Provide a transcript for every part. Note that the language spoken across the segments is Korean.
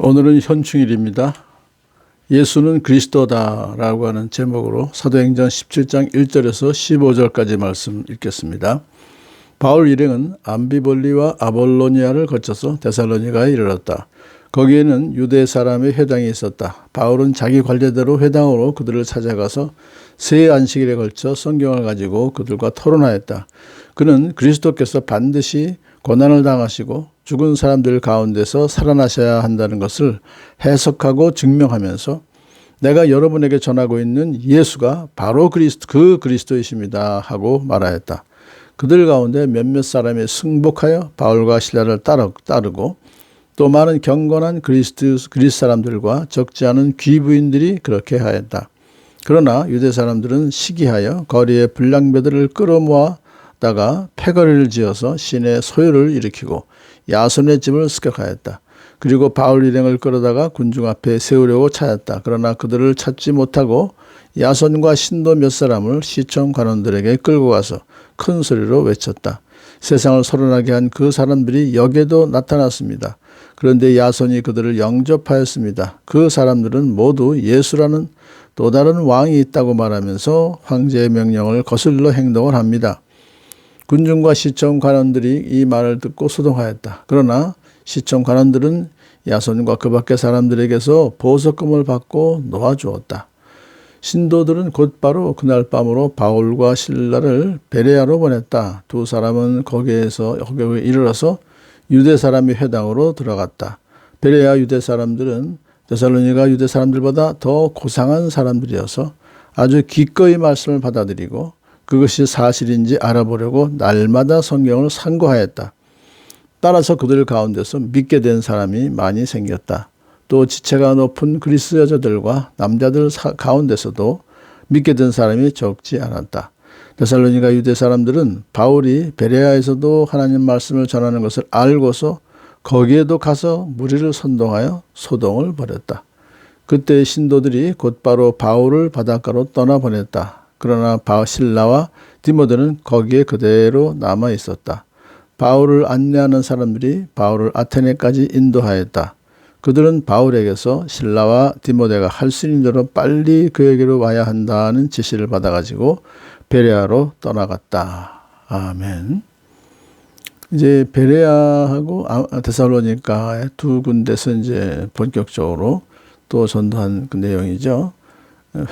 오늘은 현충일입니다. 예수는 그리스도다라고 하는 제목으로 사도행전 17장 1절에서 15절까지 말씀 읽겠습니다. 바울 일행은 암비볼리와 아볼로니아를 거쳐서 데살로니가에 이르렀다. 거기에는 유대 사람의 회당이 있었다. 바울은 자기 관례대로 회당으로 그들을 찾아가서 세 안식일에 걸쳐 성경을 가지고 그들과 토론하였다. 그는 그리스도께서 반드시 고난을 당하시고 죽은 사람들 가운데서 살아나셔야 한다는 것을 해석하고 증명하면서 내가 여러분에게 전하고 있는 예수가 바로 그리스도이십니다 하고 말하였다. 그들 가운데 몇몇 사람이 승복하여 바울과 실라를 따르고 또 많은 경건한 그리스 사람들과 적지 않은 귀부인들이 그렇게 하였다. 그러나 유대 사람들은 시기하여 거리에 불량배들을 끌어모아다가 패거리를 지어서 시내 소요를 일으키고 야손의 집을 습격하였다. 그리고 바울 일행을 끌어다가 군중 앞에 세우려고 찾았다. 그러나 그들을 찾지 못하고 야손과 신도 몇 사람을 시청 관원들에게 끌고 가서 큰 소리로 외쳤다. 세상을 소란하게 한 그 사람들이 역에도 나타났습니다. 그런데 야손이 그들을 영접하였습니다. 그 사람들은 모두 예수라는 또 다른 왕이 있다고 말하면서 황제의 명령을 거슬러 행동을 합니다. 군중과 시청 관원들이 이 말을 듣고 소동하였다. 그러나 시청 관원들은 야손과 그 밖의 사람들에게서 보석금을 받고 놓아주었다. 신도들은 곧바로 그날 밤으로 바울과 실라를 베레아로 보냈다. 두 사람은 거기에 이르러서 유대 사람의 회당으로 들어갔다. 베레아 유대 사람들은 데살로니가 유대 사람들보다 더 고상한 사람들이어서 아주 기꺼이 말씀을 받아들이고 그것이 사실인지 알아보려고 날마다 성경을 상고하였다. 따라서 그들 가운데서 믿게 된 사람이 많이 생겼다. 또 지체가 높은 그리스 여자들과 남자들 가운데서도 믿게 된 사람이 적지 않았다. 데살로니가 유대 사람들은 바울이 베레아에서도 하나님 말씀을 전하는 것을 알고서 거기에도 가서 무리를 선동하여 소동을 벌였다. 그때 신도들이 곧바로 바울을 바닷가로 떠나보냈다. 그러나 실라와 디모데는 거기에 그대로 남아 있었다. 바울을 안내하는 사람들이 바울을 아테네까지 인도하였다. 그들은 바울에게서 실라와 디모데가 할 수 있는 대로 빨리 그에게로 와야 한다는 지시를 받아가지고 베레아로 떠나갔다. 아멘. 이제 베레아하고 데살로니가의 두 군데서 이제 본격적으로 또 전도한 그 내용이죠.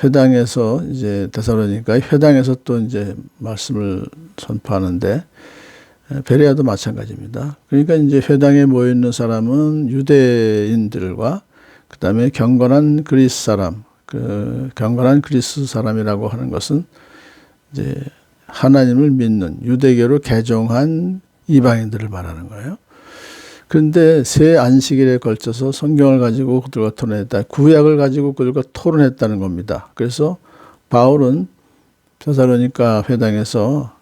회당에서 이제 데살로니가의 회당에서 또 이제 말씀을 선포하는데 베레아도 마찬가지입니다. 그러니까 이제 회당에 모여 있는 사람은 유대인들과 그다음에 경건한 그리스 사람, 경건한 그리스 사람이라고 하는 것은 이제 하나님을 믿는 유대교로 개종한 이방인들을 말하는 거예요. 그런데 세 안식일에 걸쳐서 성경을 가지고 그들과 토론했다. 구약을 가지고 그들과 토론했다는 겁니다. 그래서 바울은 데살로니가 회당에서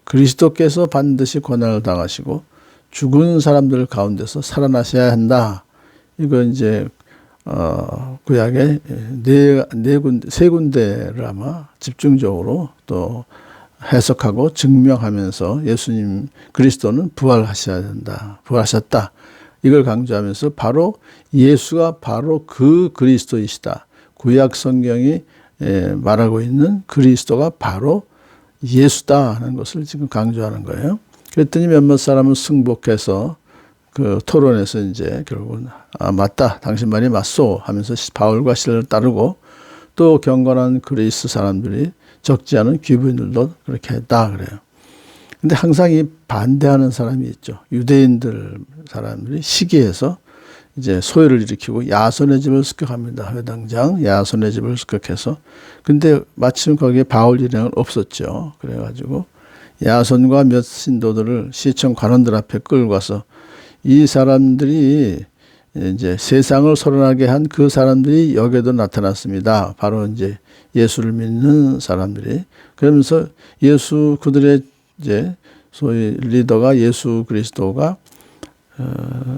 그리스도께서 반드시 고난을 당하시고 죽은 사람들 가운데서 살아나셔야 한다. 이거 이제 구약의 세 군데를 아마 집중적으로 또 해석하고 증명하면서 예수님 그리스도는 부활하셔야 된다. 부활하셨다. 이걸 강조하면서 바로 예수가 바로 그 그리스도이시다. 구약 성경이 말하고 있는 그리스도가 바로 예수다 하는 것을 지금 강조하는 거예요. 그랬더니 몇몇 사람은 승복해서 그 토론에서 이제 결국은 맞다. 당신 말이 맞소 하면서 바울과 실라를 따르고 또 경건한 그리스 사람들이 적지 않은 귀부인들도 그렇게 했다 그래요. 근데 항상 이 반대하는 사람이 있죠. 유대인들 사람들이 시기해서 이제 소요를 일으키고 야손의 집을 습격합니다. 회당장 야손의 집을 습격해서. 근데 마침 거기에 바울 일행은 없었죠. 그래가지고 야손과 몇 신도들을 시청 관원들 앞에 끌고 가서 이 사람들이 이제 세상을 소란하게 한 그 사람들이 여기에도 나타났습니다. 바로 이제 예수를 믿는 사람들이. 그러면서 그들의 이제 소위 리더가 예수 그리스도가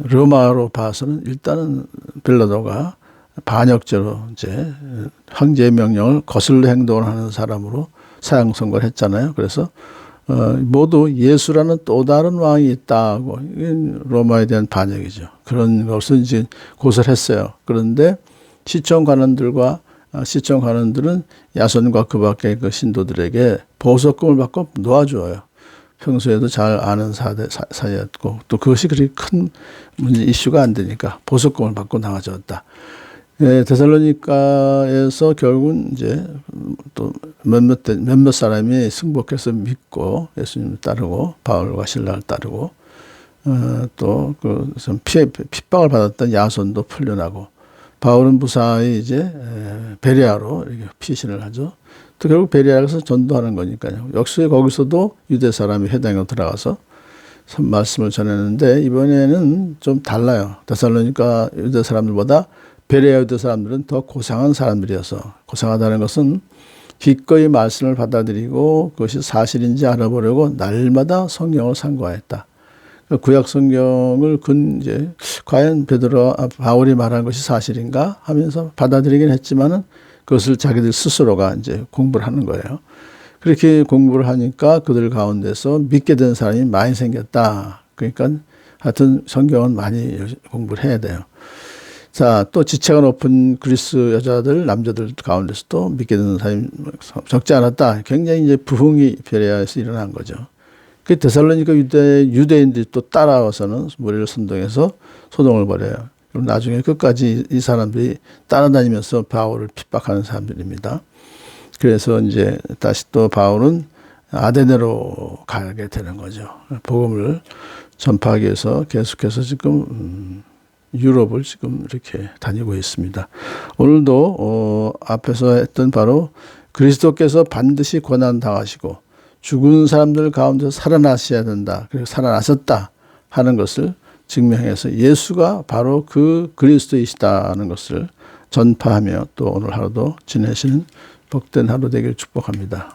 로마로 봐서는 일단은 빌라도가 반역죄로 이제 황제의 명령을 거슬러 행동을 하는 사람으로 사형 선고를 했잖아요. 그래서 모두 예수라는 또 다른 왕이 있다고, 로마에 대한 반역이죠. 그런 것을 이제 고설했어요. 그런데 시청 관원들은 야손과 그 밖의 그 신도들에게 보석금을 받고 놓아주어요. 평소에도 잘 아는 사이였고, 또 그것이 그렇게 큰 문제, 이슈가 안 되니까 보석금을 받고 나가줬다. 데살로니가에서 결국은 이제 또 몇몇 사람이 승복해서 믿고 예수님을 따르고 바울과 실라를 따르고, 또 그 핍박을 받았던 야손도 풀려나고, 바울은 무사히 이제 베레아로 이렇게 피신을 하죠. 또 결국 베레아에서 전도하는 거니까요. 역시 거기서도 유대 사람이 회당에 들어가서 말씀을 전했는데, 이번에는 좀 달라요. 데살로니가 유대 사람들보다 베레아 유대 사람들은 더 고상한 사람들이어서, 고상하다는 것은 기꺼이 말씀을 받아들이고 그것이 사실인지 알아보려고 날마다 성경을 상고하였다. 구약 성경을 이제 과연 바울이 말한 것이 사실인가 하면서 받아들이긴 했지만은 그것을 자기들 스스로가 이제 공부를 하는 거예요. 그렇게 공부를 하니까 그들 가운데서 믿게 된 사람이 많이 생겼다. 그러니까 하여튼 성경은 많이 공부를 해야 돼요. 자, 또 지체가 높은 그리스 여자들, 남자들 가운데서도 믿게 되는 사람이 적지 않았다. 굉장히 이제 부흥이 베레아에서 일어난 거죠. 그 데살로니가 유대인들이 또 따라와서는 무리를 선동해서 소동을 벌여요. 그럼 나중에 끝까지 이 사람들이 따라다니면서 바울을 핍박하는 사람들입니다. 그래서 이제 다시 또 바울은 아데네로 가게 되는 거죠. 복음을 전파하기 위해서 계속해서 지금 유럽을 지금 이렇게 다니고 있습니다. 오늘도 앞에서 했던 바로 그리스도께서 반드시 고난 당하시고 죽은 사람들 가운데서 살아나셔야 된다. 그리고 살아나셨다 하는 것을 증명해서 예수가 바로 그 그리스도이시다는 것을 전파하며 또 오늘 하루도 지내시는 복된 하루 되길 축복합니다.